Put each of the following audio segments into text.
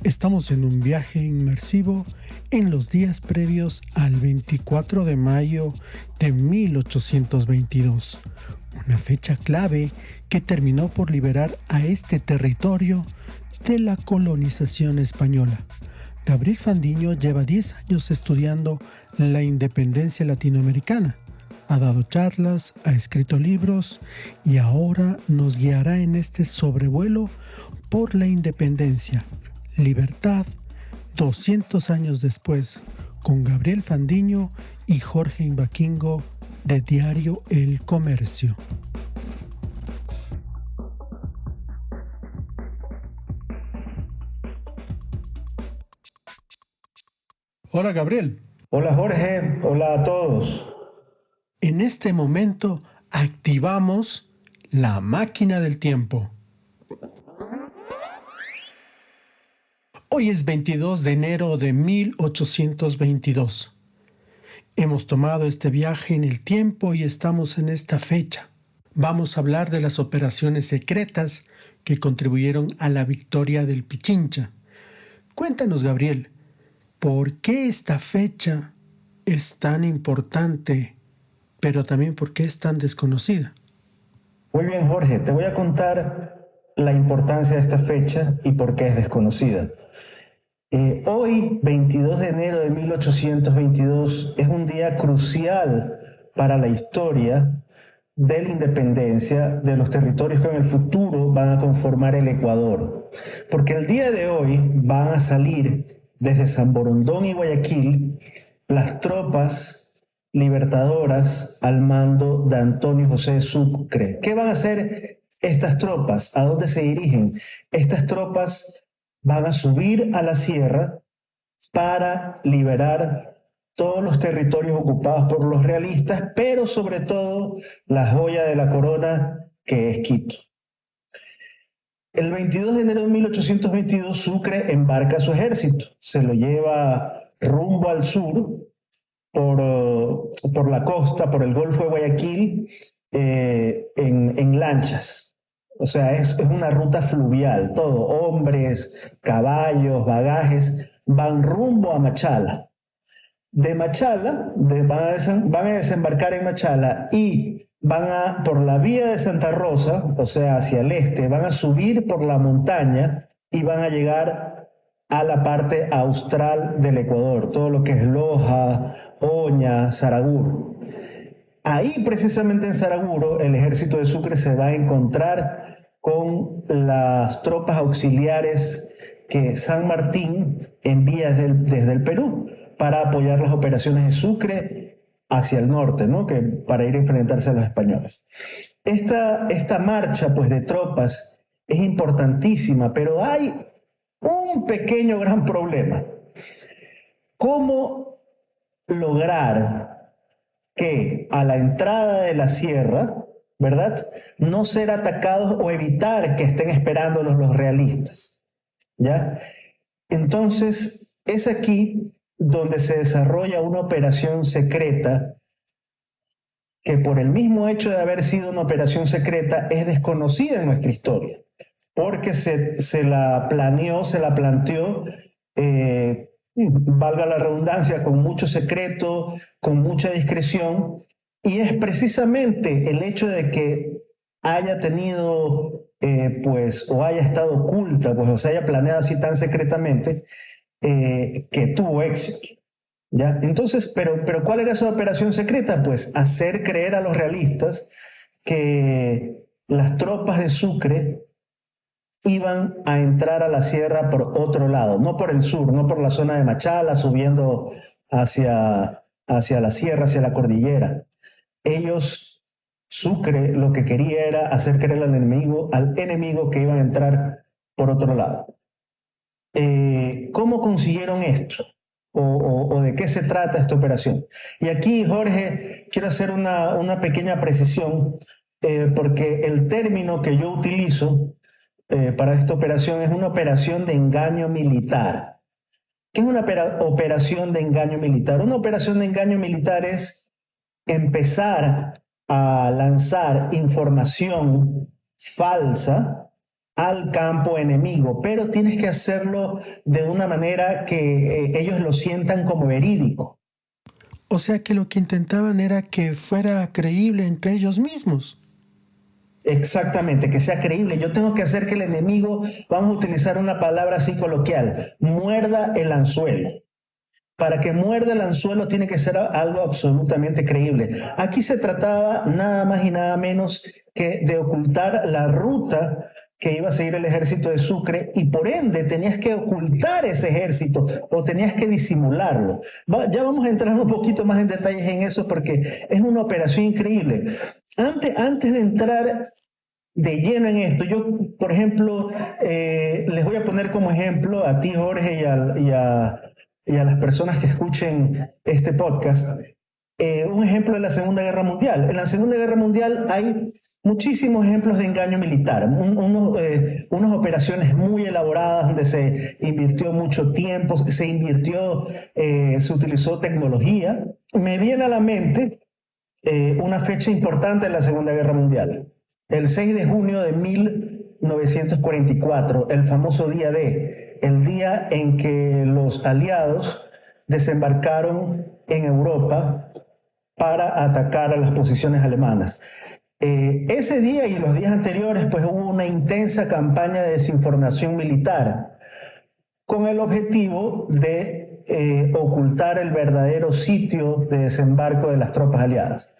Estamos en un viaje inmersivo en los días previos al 24 de mayo de 1822, una fecha clave que terminó por liberar a este territorio de la colonización española. Gabriel Fandiño lleva 10 años estudiando la independencia latinoamericana. Ha dado charlas, ha escrito libros y ahora nos guiará en este sobrevuelo por la independencia, libertad, 200 años después, con Gabriel Fandiño y Jorge Imbaquingo de Diario El Comercio. Hola Gabriel. Hola Jorge, hola a todos. En este momento activamos la máquina del tiempo. Hoy es 22 de enero de 1822. Hemos tomado este viaje en el tiempo y estamos en esta fecha. Vamos a hablar de las operaciones secretas que contribuyeron a la victoria del Pichincha. Cuéntanos, Gabriel, ¿por qué esta fecha es tan importante, pero también por qué es tan desconocida? Muy bien Jorge, te voy a contar la importancia de esta fecha y por qué es desconocida. Hoy, 22 de enero de 1822, es un día crucial para la historia de la independencia de los territorios que en el futuro van a conformar el Ecuador. Porque el día de hoy van a salir desde San Borondón y Guayaquil las tropas libertadoras al mando de Antonio José Sucre. ¿Qué van a hacer estas tropas? ¿A dónde se dirigen? Estas tropas van a subir a la sierra para liberar todos los territorios ocupados por los realistas, pero sobre todo la joya de la corona que es Quito. El 22 de enero de 1822 Sucre embarca su ejército, se lo lleva rumbo al sur por la costa, por el Golfo de Guayaquil, en lanchas. O sea, es una ruta fluvial, todo, hombres, caballos, bagajes, van rumbo a Machala. De Machala, van a desembarcar en Machala y por la vía de Santa Rosa, o sea, hacia el este, van a subir por la montaña y van a llegar a la parte austral del Ecuador, todo lo que es Loja, Oña, Saraguro. Ahí precisamente en Saraguro el ejército de Sucre se va a encontrar con las tropas auxiliares que San Martín envía desde el Perú para apoyar las operaciones de Sucre hacia el norte, ¿no? Para ir a enfrentarse a los españoles. Esta marcha pues, de tropas es importantísima, pero hay un pequeño gran problema. ¿Cómo lograr que a la entrada de la sierra, ¿verdad?, no ser atacados o evitar que estén esperándolos los realistas, ¿ya? Entonces, es aquí donde se desarrolla una operación secreta que por el mismo hecho de haber sido una operación secreta es desconocida en nuestra historia, porque se la planeó, se la planteó, valga la redundancia, con mucho secreto, con mucha discreción, y es precisamente el hecho de que haya tenido, o haya estado oculta, pues, o se haya planeado así tan secretamente, que tuvo éxito. ¿Ya? Entonces, pero ¿cuál era esa operación secreta? Pues hacer creer a los realistas que las tropas de Sucre iban a entrar a la sierra por otro lado, no por el sur, no por la zona de Machala, subiendo hacia la sierra, hacia la cordillera. Sucre, lo que quería era hacer creer al enemigo que iban a entrar por otro lado. ¿Cómo consiguieron esto? ¿O de qué se trata esta operación? Y aquí, Jorge, quiero hacer una pequeña precisión, porque el término que yo utilizo para esta operación es una operación de engaño militar. ¿Qué es una operación de engaño militar? Una operación de engaño militar es empezar a lanzar información falsa al campo enemigo, pero tienes que hacerlo de una manera que ellos lo sientan como verídico. O sea que lo que intentaban era que fuera creíble entre ellos mismos. Exactamente, que sea creíble. Yo tengo que hacer que el enemigo, vamos a utilizar una palabra así coloquial, muerda el anzuelo. Para que muerda el anzuelo tiene que ser algo absolutamente creíble. Aquí se trataba nada más y nada menos que de ocultar la ruta que iba a seguir el ejército de Sucre y por ende tenías que ocultar ese ejército o tenías que disimularlo. Ya vamos a entrar un poquito más en detalles en eso porque es una operación increíble. Antes de entrar de lleno en esto, yo, por ejemplo, les voy a poner como ejemplo a ti, Jorge, y a las personas que escuchen este podcast, un ejemplo de la Segunda Guerra Mundial. En la Segunda Guerra Mundial hay muchísimos ejemplos de engaño militar, unas operaciones muy elaboradas donde se invirtió mucho tiempo, se utilizó tecnología. Me viene a la mente una fecha importante en la Segunda Guerra Mundial. El 6 de junio de 1944, el famoso día D, el día en que los aliados desembarcaron en Europa para atacar a las posiciones alemanas. Ese día y los días anteriores, pues hubo una intensa campaña de desinformación militar con el objetivo de ocultar el verdadero sitio de desembarco de las tropas aliadas.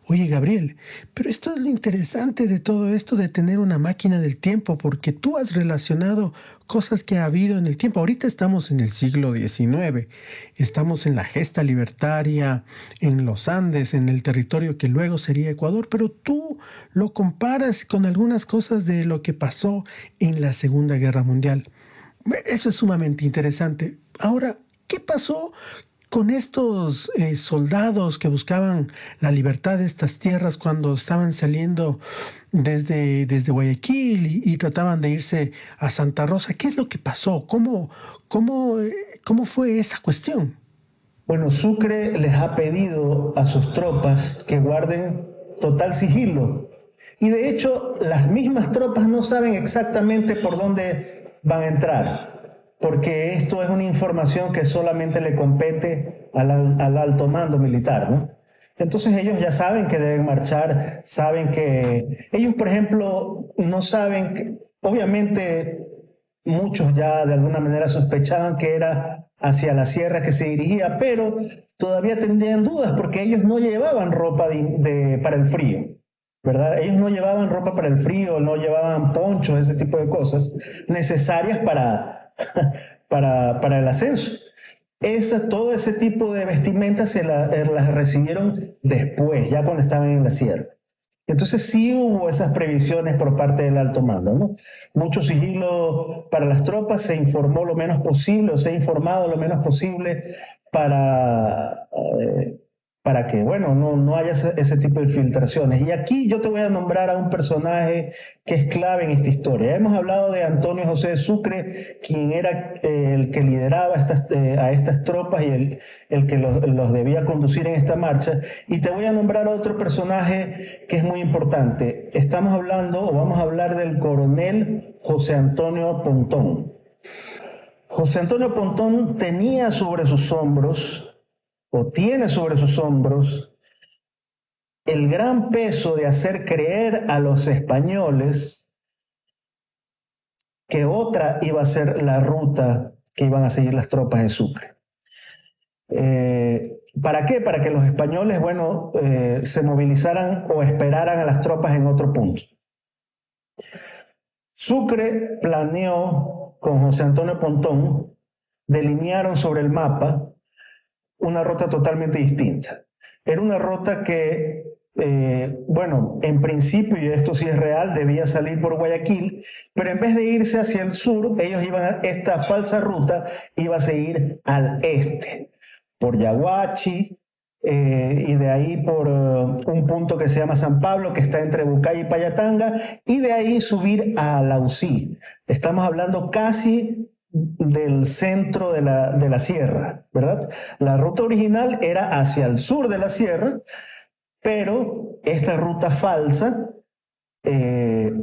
Oye, Gabriel, pero esto es lo interesante de todo esto de tener una máquina del tiempo, porque tú has relacionado cosas que ha habido en el tiempo. Ahorita estamos en el siglo XIX, estamos en la gesta libertaria, en los Andes, en el territorio que luego sería Ecuador, pero tú lo comparas con algunas cosas de lo que pasó en la Segunda Guerra Mundial. Eso es sumamente interesante. Ahora, ¿qué pasó con estos soldados que buscaban la libertad de estas tierras cuando estaban saliendo desde Guayaquil y trataban de irse a Santa Rosa? ¿Qué es lo que pasó? ¿Cómo fue esa cuestión? Bueno, Sucre les ha pedido a sus tropas que guarden total sigilo. Y de hecho, las mismas tropas no saben exactamente por dónde van a entrar, porque esto es una información que solamente le compete al alto mando militar, ¿no? Entonces ellos ya saben que deben marchar, saben que ellos, por ejemplo, no saben que, obviamente muchos ya de alguna manera sospechaban que era hacia la sierra que se dirigía, pero todavía tendrían dudas porque ellos no llevaban ropa para el frío, ¿verdad? Ellos no llevaban ropa para el frío, no llevaban ponchos, ese tipo de cosas necesarias para el ascenso. Todo ese tipo de vestimentas las recibieron después, ya cuando estaban en la sierra. Entonces sí hubo esas previsiones por parte del alto mando, ¿no? Mucho sigilo para las tropas, se informó lo menos posible, o se ha informado lo menos posible para, eh, para que, bueno, no haya ese tipo de filtraciones. Y aquí yo te voy a nombrar a un personaje que es clave en esta historia. Hemos hablado de Antonio José de Sucre, quien era el que lideraba a estas tropas y el que los debía conducir en esta marcha. Y te voy a nombrar a otro personaje que es muy importante. Estamos hablando, o vamos a hablar del coronel José Antonio Pontón. José Antonio Pontón tenía sobre sus hombros, o tiene sobre sus hombros, el gran peso de hacer creer a los españoles que otra iba a ser la ruta que iban a seguir las tropas de Sucre. ¿Para qué? Para que los españoles, bueno, se movilizaran o esperaran a las tropas en otro punto. Sucre planeó con José Antonio Pontón, delinearon sobre el mapa una ruta totalmente distinta. Era una ruta que, bueno, en principio, y esto sí es real, debía salir por Guayaquil, pero en vez de irse hacia el sur, esta falsa ruta iba a seguir al este, por Yaguachi, y de ahí por un punto que se llama San Pablo, que está entre Bucay y Payatanga, y de ahí subir a Lausí. Estamos hablando casi del centro de la sierra, ¿verdad? La ruta original era hacia el sur de la sierra, pero esta ruta falsa eh,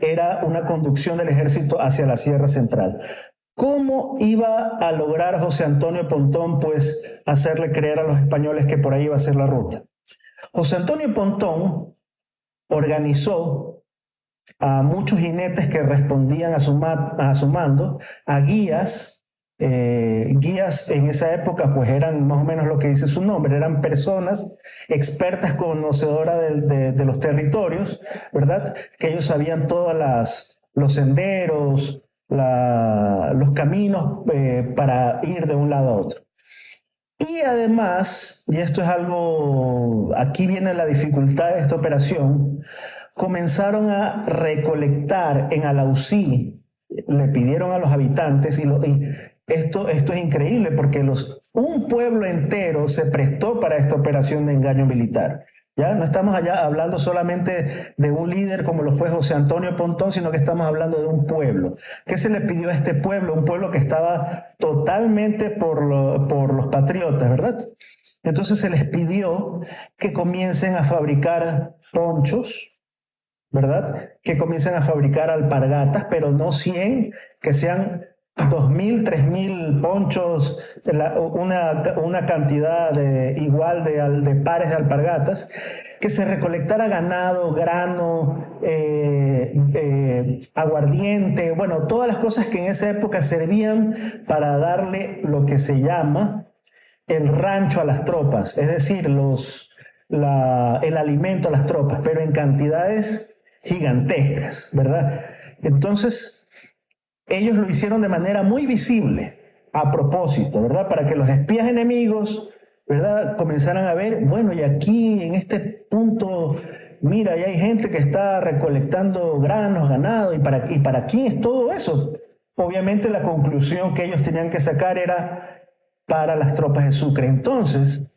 era una conducción del ejército hacia la Sierra Central. ¿Cómo iba a lograr José Antonio Pontón, pues, hacerle creer a los españoles que por ahí iba a ser la ruta? José Antonio Pontón organizó a muchos jinetes que respondían a su mando, a guías. Guías en esa época pues eran más o menos lo que dice su nombre, eran personas expertas conocedoras de los territorios, ¿verdad? Que ellos sabían los senderos, los caminos para ir de un lado a otro. Y además, y esto es algo, aquí viene la dificultad de esta operación, comenzaron a recolectar en Alausí, le pidieron a los habitantes, y esto es increíble porque un pueblo entero se prestó para esta operación de engaño militar. Ya no estamos allá hablando solamente de un líder como lo fue José Antonio Pontón, sino que estamos hablando de un pueblo. ¿Qué se le pidió a este pueblo? Un pueblo que estaba totalmente por los patriotas, ¿verdad? Entonces se les pidió que comiencen a fabricar ponchos, ¿verdad? Que comiencen a fabricar alpargatas, pero no 100, que sean 2.000, 3.000 ponchos, una cantidad igual de pares de alpargatas, que se recolectara ganado, grano, aguardiente, bueno, todas las cosas que en esa época servían para darle lo que se llama el rancho a las tropas, es decir, el alimento a las tropas, pero en cantidades gigantescas, ¿verdad? Entonces, ellos lo hicieron de manera muy visible, a propósito, ¿verdad? Para que los espías enemigos, ¿verdad? Comenzaran a ver, bueno, y aquí en este punto, mira, ya hay gente que está recolectando granos, ganado, y para quién es todo eso? Obviamente la conclusión que ellos tenían que sacar era para las tropas de Sucre. Entonces,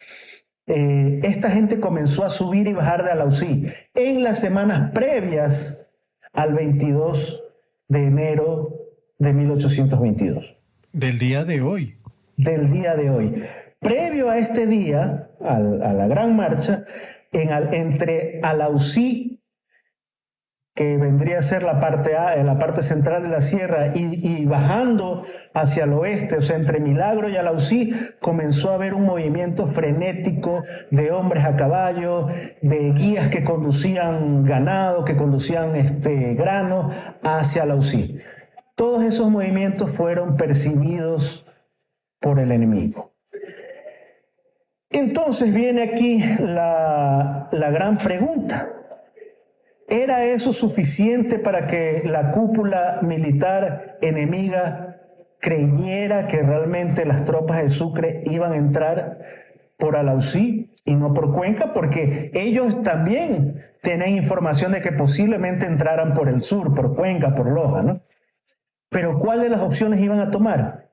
esta gente comenzó a subir y bajar de Alausí en las semanas previas al 22 de enero de 1822. Del día de hoy. Del día de hoy. Previo a este día, a la gran marcha, entre Alausí, que vendría a ser la parte central de la sierra, y bajando hacia el oeste, o sea, entre Milagro y Alausí, comenzó a haber un movimiento frenético de hombres a caballo, de guías que conducían ganado, que conducían grano hacia Alausí. Todos esos movimientos fueron percibidos por el enemigo. Entonces viene aquí la gran pregunta. ¿Era eso suficiente para que la cúpula militar enemiga creyera que realmente las tropas de Sucre iban a entrar por Alausí y no por Cuenca? Porque ellos también tenían información de que posiblemente entraran por el sur, por Cuenca, por Loja, ¿no? Pero ¿cuál de las opciones iban a tomar?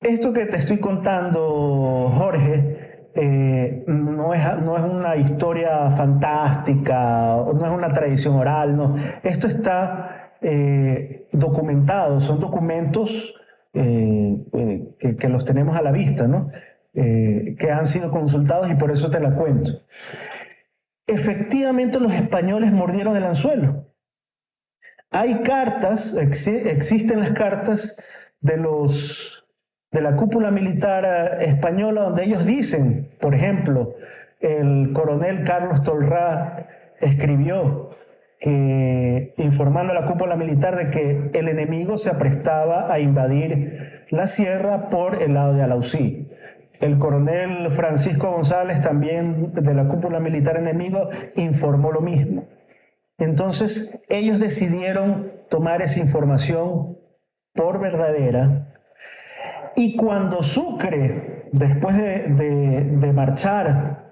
Esto que te estoy contando, Jorge, no es una historia fantástica, no es una tradición oral, no. Esto está documentado, son documentos que los tenemos a la vista, ¿no? Que han sido consultados y por eso te la cuento. Efectivamente, los españoles mordieron el anzuelo. Hay cartas, existen las cartas de la cúpula militar española donde ellos dicen, por ejemplo, el coronel Carlos Tolrá escribió informando a la cúpula militar de que el enemigo se aprestaba a invadir la sierra por el lado de Alausí. El coronel Francisco González, también de la cúpula militar enemigo, informó lo mismo. Entonces, ellos decidieron tomar esa información por verdadera, y cuando Sucre, después de marchar,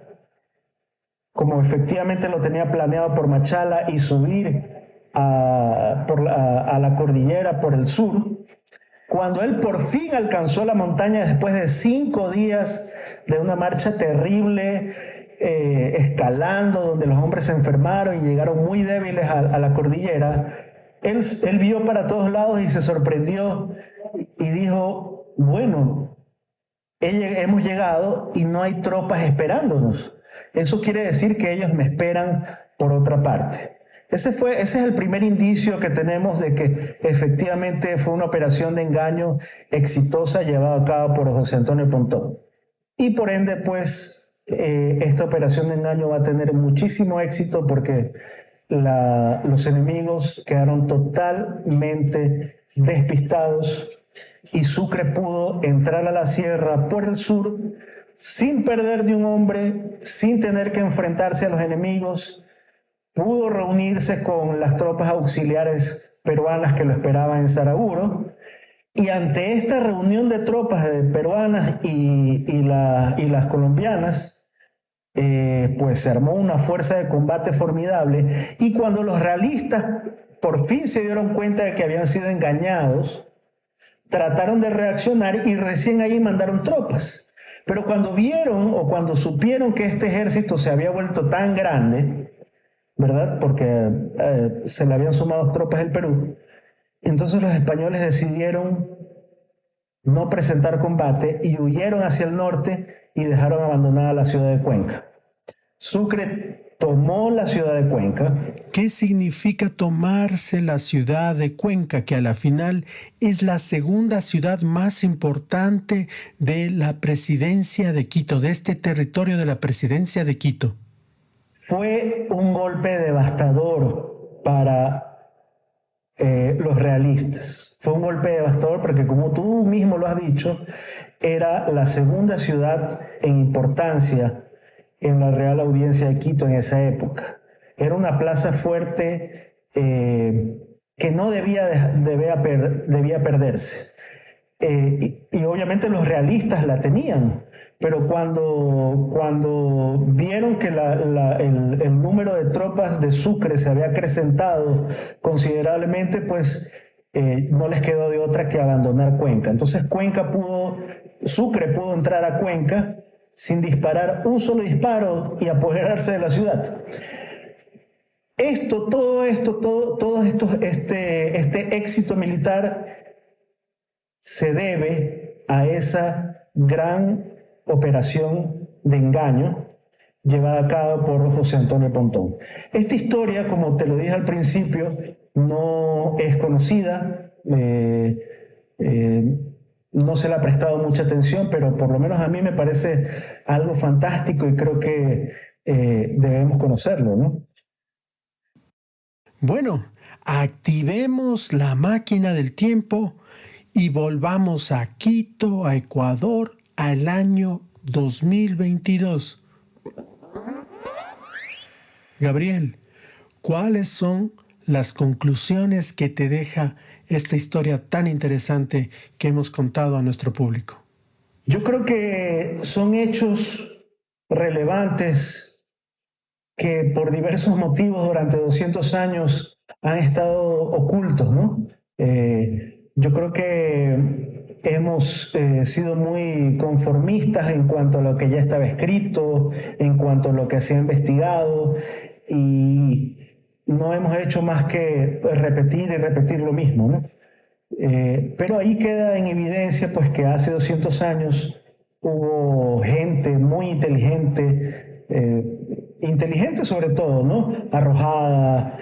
como efectivamente lo tenía planeado por Machala, y subir a la cordillera por el sur, cuando él por fin alcanzó la montaña después de 5 días de una marcha terrible, escalando, donde los hombres se enfermaron y llegaron muy débiles a la cordillera, él vio para todos lados y se sorprendió y dijo, bueno, hemos llegado y no hay tropas esperándonos. Eso quiere decir que ellos me esperan por otra parte. Ese es el primer indicio que tenemos de que efectivamente fue una operación de engaño exitosa llevada a cabo por José Antonio Pontón. Y por ende, pues, esta operación de engaño va a tener muchísimo éxito porque los enemigos quedaron totalmente despistados y Sucre pudo entrar a la sierra por el sur sin perder de un hombre, sin tener que enfrentarse a los enemigos. Pudo reunirse con las tropas auxiliares peruanas que lo esperaban en Saraguro, y ante esta reunión de tropas peruanas y las colombianas, pues se armó una fuerza de combate formidable, y cuando los realistas por fin se dieron cuenta de que habían sido engañados, trataron de reaccionar y recién ahí mandaron tropas. Pero cuando vieron o cuando supieron que este ejército se había vuelto tan grande, ¿verdad? Porque se le habían sumado tropas del Perú. Entonces los españoles decidieron no presentar combate y huyeron hacia el norte y dejaron abandonada la ciudad de Cuenca. Sucre tomó la ciudad de Cuenca. ¿Qué significa tomarse la ciudad de Cuenca, que a la final es la segunda ciudad más importante de la presidencia de Quito, de este territorio de la presidencia de Quito? Fue un golpe devastador para los realistas. Fue un golpe devastador porque, como tú mismo lo has dicho, era la segunda ciudad en importancia en la Real Audiencia de Quito en esa época. Era una plaza fuerte que no debía perderse. Y obviamente los realistas la tenían, pero cuando vieron que el número de tropas de Sucre se había acrecentado considerablemente, pues no les quedó de otra que abandonar Cuenca. Entonces Sucre pudo entrar a Cuenca sin disparar un solo disparo y apoderarse de la ciudad. Este éxito militar se debe a esa gran operación de engaño llevada a cabo por José Antonio Pontón. Esta historia, como te lo dije al principio, no es conocida, no se le ha prestado mucha atención, pero por lo menos a mí me parece algo fantástico y creo que debemos conocerlo, ¿no? Bueno, activemos la máquina del tiempo y volvamos a Quito, a Ecuador, al año 2022. Gabriel, ¿cuáles son las conclusiones que te deja esta historia tan interesante que hemos contado a nuestro público? Yo creo que son hechos relevantes que por diversos motivos durante 200 años han estado ocultos, ¿no? Yo creo que hemos sido muy conformistas en cuanto a lo que ya estaba escrito, en cuanto a lo que se ha investigado, y no hemos hecho más que repetir y repetir lo mismo, ¿no? Pero ahí queda en evidencia pues que hace 200 años hubo gente muy inteligente sobre todo, ¿no? Arrojada,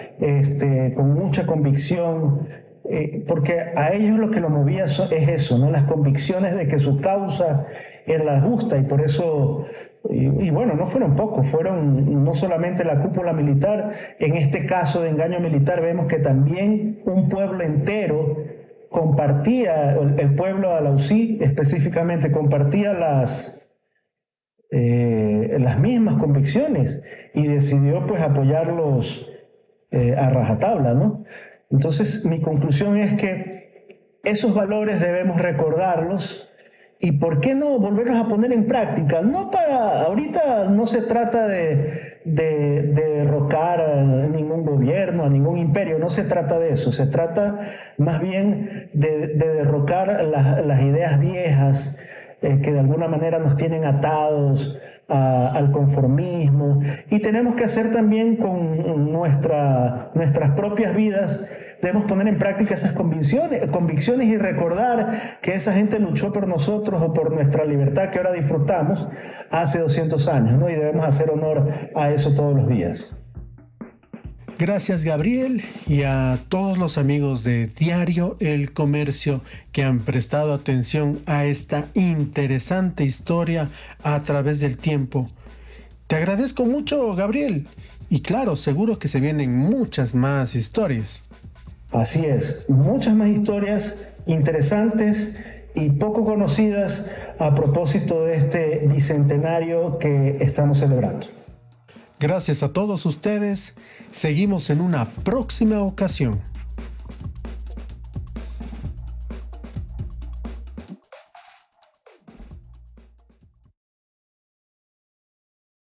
con mucha convicción, porque a ellos lo que lo movía es eso, ¿no? Las convicciones de que su causa era la justa, y por eso, y bueno, no fueron pocos, fueron no solamente la cúpula militar. En este caso de engaño militar vemos que también un pueblo entero compartía, el pueblo alausí específicamente, compartía las mismas convicciones y decidió pues apoyarlos a rajatabla, ¿no? Entonces mi conclusión es que esos valores debemos recordarlos y por qué no volverlos a poner en práctica. No para, ahorita no se trata de derrocar a ningún gobierno, a ningún imperio, no se trata de eso, se trata más bien de derrocar las ideas viejas, que de alguna manera nos tienen atados al conformismo, y tenemos que hacer también con nuestras propias vidas. Debemos poner en práctica esas convicciones y recordar que esa gente luchó por nosotros o por nuestra libertad que ahora disfrutamos hace 200 años, ¿no? Y debemos hacer honor a eso todos los días. Gracias, Gabriel, y a todos los amigos de Diario El Comercio que han prestado atención a esta interesante historia a través del tiempo. Te agradezco mucho, Gabriel, y claro, seguro que se vienen muchas más historias. Así es, muchas más historias interesantes y poco conocidas a propósito de este bicentenario que estamos celebrando. Gracias a todos ustedes. Seguimos en una próxima ocasión.